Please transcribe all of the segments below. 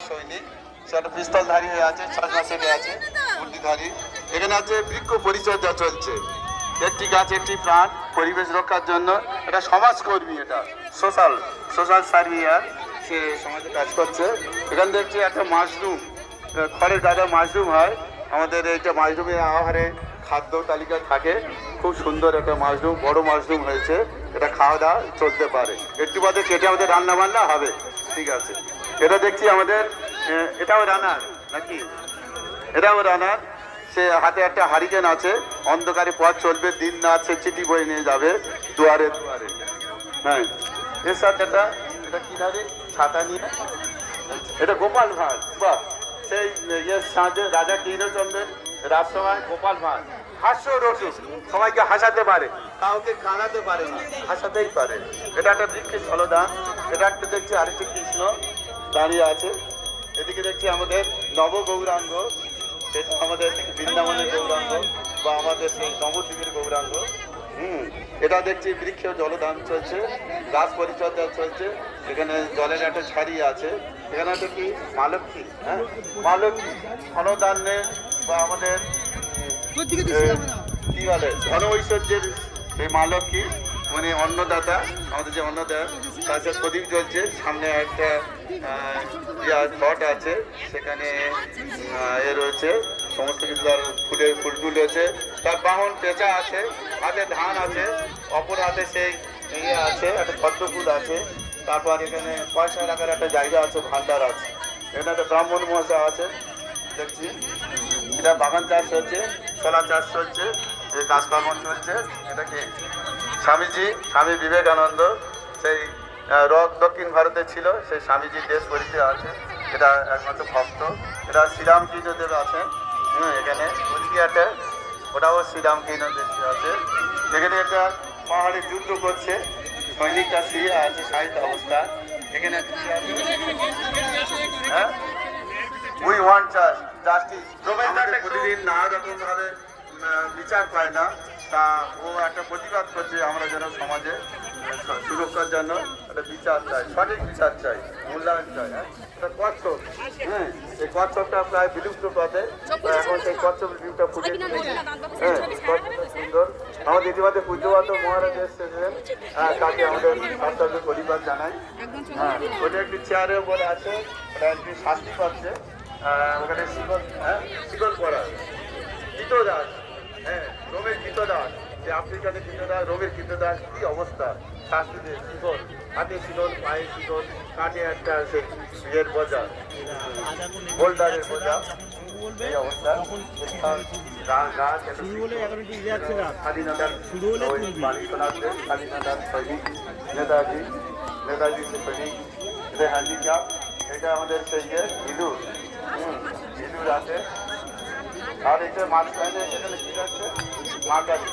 সৈনিক, সে একটা পিস্তলধারী হয়ে আছে, চশমা সেটে আছে, বুদ্ধিধারী। এখানে আছে বৃক্ষ পরিচর্যা চলছে, একটি গাছ একটি প্রাণ, পরিবেশ রক্ষার জন্য। এটা সমাজকর্মী, এটা সোশ্যাল সার্ভিয়ার, সে সমাজে কাজ করছে। এখানে দেখছি একটা মাশরুম, খড়ের গাদা মাশরুম হয় আমাদের, এইটা মাশরুমের আহারে খাদ্য তালিকায় থাকে। খুব সুন্দর একটা মাশরুম, বড় মাশরুম হয়েছে, এটা খাওয়া দাওয়া চলতে পারে। একটু বাদে কেটে আমাদের রান্না বান্না হবে, ঠিক আছে। এটা দেখছি আমাদের, এটাও রানার নাকি, এটাও রানার। সে হাতে একটা হারিকেন আছে, অন্ধকারে পথ চলবে, দিন না আছে চিঠি বই নিয়ে যাবে দুয়ারে দুয়ারে। হ্যাঁ, এর সাথে এটা কি ধরে ছাতা নিয়ে, এটা গোপাল ভাঁড়। বাহ, সেই ইয়ের সাথে রাজা কৃষ্ণচন্দ্রের রাজসভায় গোপাল ভাঁড় হাস্য রসুক, সবাইকে হাসাতে পারে, কাউকে কানাতে পারে না, হাসাতেই পারে। এটা একটা বৃক্ষের ফলদান। এটা একটা দেখছি আরেকটি কৃষ্ণ দাঁড়িয়ে আছে। এদিকে দেখছি আমাদের নব গৌরাঙ্গ, এটা আমাদের বৃন্দাবনের গৌরাঙ্গ বা আমাদের সেই নবদ্বীপের গৌরাঙ্গ। এটা দেখছি বৃক্ষ জলদান চলছে, গাছ পরিচর্যা চলছে। এখানে জলের একটা ছাড়িয়ে আছে। এখানে একটা কি মালক্ষী, হ্যাঁ মালক্ষী ফলদানে বা আমাদের কি বলে ধন ঐশ্বর্যের এই মা লক্ষ্মী, মানে অন্নদাতা, আমাদের যে অন্নদাতা, তার সাথে প্রদীপ জ্বলছে। সামনে একটা ঘট আছে, সেখানে এ রয়েছে সমস্ত কিছু, তার ফুল রয়েছে। তার বাহন পেঁচা আছে, হাতে ধান আছে, অপর হাতে সেই ইয়ে আছে, একটা পদ্ম ফুল আছে। তারপর এখানে পয়সা রাখার একটা জায়গা আছে, ভান্ডার আছে। এখানে একটা ব্রাহ্মণ মশা আছে দেখছি। এটা বাগান চাষ হচ্ছে, ছোলা চাষ চলছে, কাজকর্ম চলছে। এটা কি স্বামী বিবেকানন্দ, সেই দক্ষিণ ভারতে ছিল, সেই স্বামীজির দেশ পরিচয় আছে। এটা একমাত্র ভক্ত। এটা শ্রীরামকৃষ্ণ দেব আছেন, এখানে ওদিকে একটা, ওটাও শ্রীরামকৃষ্ণ দেব আছে। এখানে একটা পাহাড়ে যুদ্ধ করছে, সৈনিকটা শুয়ে আছে সাহিত্য অবস্থা। এখানে হ্যাঁ, উই ওয়ান্ট জাস্টিস। প্রতিদিন নানা রকম ভাবে বিচার পায় না, তা ও একটা প্রতিবাদ করছে, আমরা যেন সমাজে সুরক্ষার জন্য একটা বিচার চাই, সঠিক বিচার চাই, মূল্যায়ন চাই। হ্যাঁ, এটা কচ্ছপ, এই কচ্ছপটা প্রায় বিলুপ্ত পথে, এখন সেই কচ্ছপ বিলুপ্ত ফুটে তুলেছে। হ্যাঁ, সুন্দর। আমাদের ইতিমধ্যে পূজ্যপাত মহারাজ এসেছিলেন, তাকে আমাদের শাস্ত্রের পরিবার জানাই। হ্যাঁ, ওটা একটি চেয়ারের উপরে আছে, ওটা একটি শাস্তি পাচ্ছে। ওখানে শিকল পড়া কীতদাস, হ্যাঁ রোমের কীতদাস, যে আফ্রিকাতে কীতদাস, রোমের কীতদাস, কি অবস্থা। শাস্তিতে শিকল, হাতে শিকল, পায়ে শিকল, কাঠে একটা সেই ইয়ের বোঝা, বোল্ডারের বোঝা, এই অবস্থা। স্বাধীনতার স্বাধীনতার সৈনিক নেতাজি সৈনিক, এটা হ্যান্ডিক্যাপ। এটা আমাদের সেই ইঁদুর, ইঁদুর আছে। আর এটা মাঝখানে সেখানে কি আছে, মা কালী,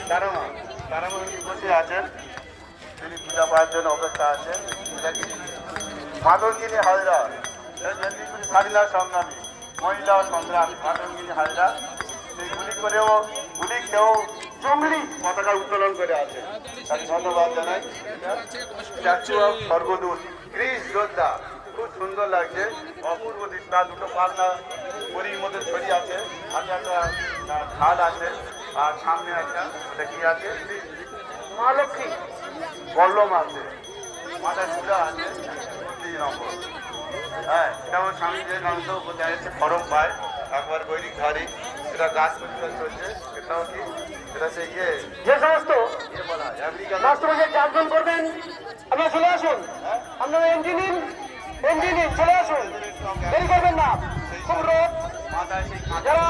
তারামা বসে আছেন, তিনি পূজা পাওয়ার জন্য অপেক্ষা আছেন। এটা কি মাতঙ্গিনী হাজরা, স্বাধীনতা সংগ্রামী, মহিলা সংগ্রামী মাতঙ্গিনী হাজরা। সেই গুলি খেয়েও জঙ্গলি পতাকা উত্তোলন করে আছে, তাকে ধন্যবাদ জানাই। স্ট্যাচু অফ স্বর্গদূত, গ্রিস যোদ্ধা, খুব সুন্দর লাগছে, অপূর্ব দৃশ্য। দুটো পাখনা পরীর মধ্যে ছড়িয়ে আছে, হাতে একটা ঢাল আছে, আর সামনে একটা ওটা কি আছে, মা লক্ষ্মী বল্লম আছে, মাথায় চূড়া আছে, 3 নম্বর। হ্যাঁ, এটা আমার স্বামী বিবেকানন্দ বোঝা যাচ্ছে, ফরম পায়, একবার গৈরিক ধারী। এটা গাছ পরিচয় চলছে। এটাও কি, এটা সেই যে সমস্ত বলা হয় চারজন করবেন, আপনারা চলে আসুন, আপনারা ইঞ্জিনিয়ার চলে আসুন, দেরি করবেন না। খুব রোদ, যারা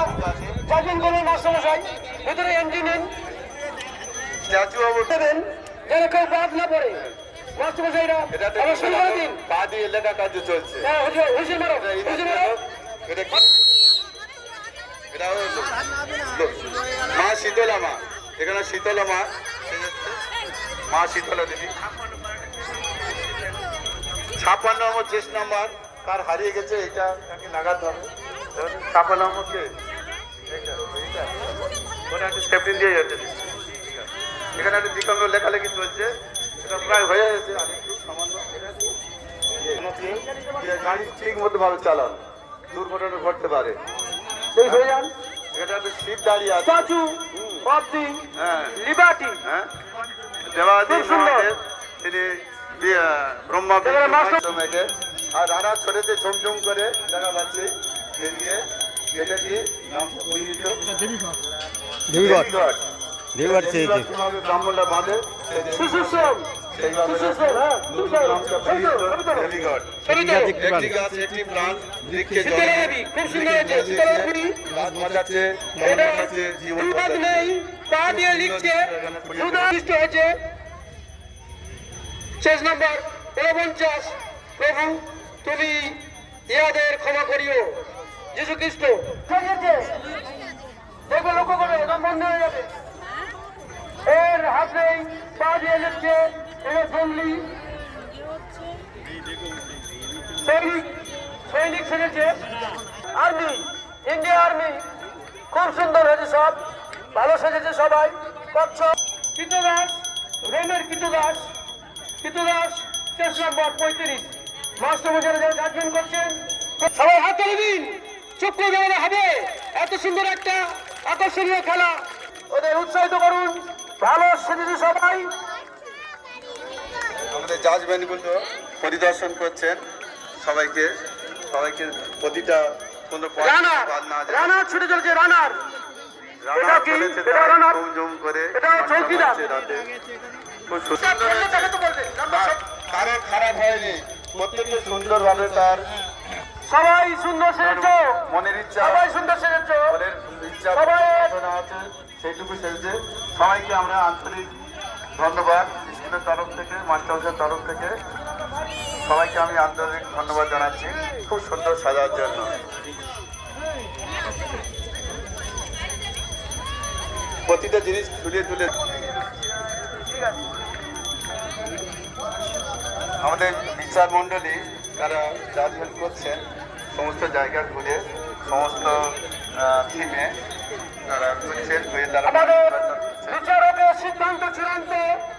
চারজন করবেন মাস্টারমশাই, ভেতরে ইঞ্জিনিয়ার স্ট্যাচু দেবেন, যেন কেউ বাদ না পড়ে। মাস্টারমশাইরা শুরু করে দিন, পা দিয়ে এলাকা কাজ চলছে। হুঁশিয়ার মারো, এটা কি, এটা মা শীতলা মা, এখানে শীতলা মা, মা শীতলা দেবী। 56 নম্বর চেস্ট নাম্বার কার হারিয়ে গেছে, এটা তাকে লাগাতে হবে। 56 নম্বর কে, ওটা একটা সেফটিন দিয়ে যাচ্ছে। এখানে একটা দ্বিখণ্ড লেখালেখি চলছে, এটা প্রায় হয়ে গেছে, আর একটু সামান্য। গাড়ি ঠিক মতো ভাবে চালান, দুর্ঘটনা ঘটতে পারে। সেই হয়ে যান এটা তো শিব দাঁড়িয়ে আছে। স্ট্যাচু অফ দি হ্যাঁ লিবার্টি। হ্যাঁ, দেবাদি খুব সুন্দর। মহাদেব, তিনি ব্রহ্মা এবারে মাস্টার- সময়কে আর রানা ছড়েছে ঝুমঝুম করে দেখা পাচ্ছে এদিকে। এটা কি নাম পরিচিত? দেবীগড় দেবীগড়। দেবীগড় চেয়েছে কিভাবে ব্রাহ্মণরা বাঁধে শিশু শ্রম সেইভাবে শিশু শ্রম, হ্যাঁ নতুন নামটা পরিচিত দেবীগড়। একটি গাছ একটি প্রাণ, বৃক্ষে জল শীতলা দেবী খুব সুন্দর হয়েছে। শীতলা দেবী গাছ বাঁচাচ্ছে, এটা বাঁচাচ্ছে, জীবন দুবাদ বাঁচাচ্ছে। নেই, পা দিয়ে লিখছে, সুদৃষ্ট হয়েছে। 6 নম্বর 49, প্রভু তুমি ইহাদের ক্ষমা করিও, যীশু খ্রিস্ট দেখো, লক্ষ্য করে এরকম বন্ধ হয়ে যাবে। এর হাতেই পা দিয়ে লিখছে, এটা জঙ্গলি সৈনিক, সৈনিক সেজেছে, আর্মি, ইন্ডিয়া আর্মি। খুব সুন্দর হয়েছে, সব ভালো সেজেছে সবাই। কচ্ছপ, কীতদাস, রেমের কীতদাস, কীতদাস 6 নম্বর 35, মাস্টারমশাইরা যারা গার্জেন করছেন সবাই হাত তুলে দিন, চক্ষু দেওয়া হবে। এত সুন্দর একটা আকর্ষণীয় খেলা, ওদের উৎসাহিত করুন। ভালো সেজেছে সবাই। আমাদের জাজম্যানগুলো পরিদর্শন করছেন সবাইকে, সবাইকে প্রতিটা কোনো point রানার, বাদ না যায়। রানার ছুটে চলছে, রানার। রানা এটা কি? চলেছে এটা তার রানার? ঝুমঝুম করে, এটা চৌকিদার। মাঠে রাতে। খুব সুন্দর হয়েছে। দেখাতে বলবে, কারো খারাপ হয়নি, প্রত্যেকে সুন্দরভাবে তার সবাই সুন্দর সেজেছো, মনের ইচ্ছা, সবাই সুন্দর সেজেছো। মনের ইচ্ছা সবাই- প্রার্থনা আছে সেইটুকু সেজেছে। সবাইকে আমরা আন্তরিক ধন্যবাদ স্কুলের তরফ থেকে, মাস্টারমশাইয়ের তরফ থেকে সবাইকে আমি আন্তরিক ধন্যবাদ জানাচ্ছি খুব সুন্দর সাজার জন্য। প্রতিটা জিনিস তুলে তুলে আমাদের বিচার মণ্ডলী তারা জাজমেন্ট করছেন সমস্ত জায়গা ঘুরে, সমস্ত থিমে তারা ঘুরছেন, ঘুরে তারা আমাদের নির্বাচন করছেন। বিচারকের সিদ্ধান্ত চূড়ান্ত।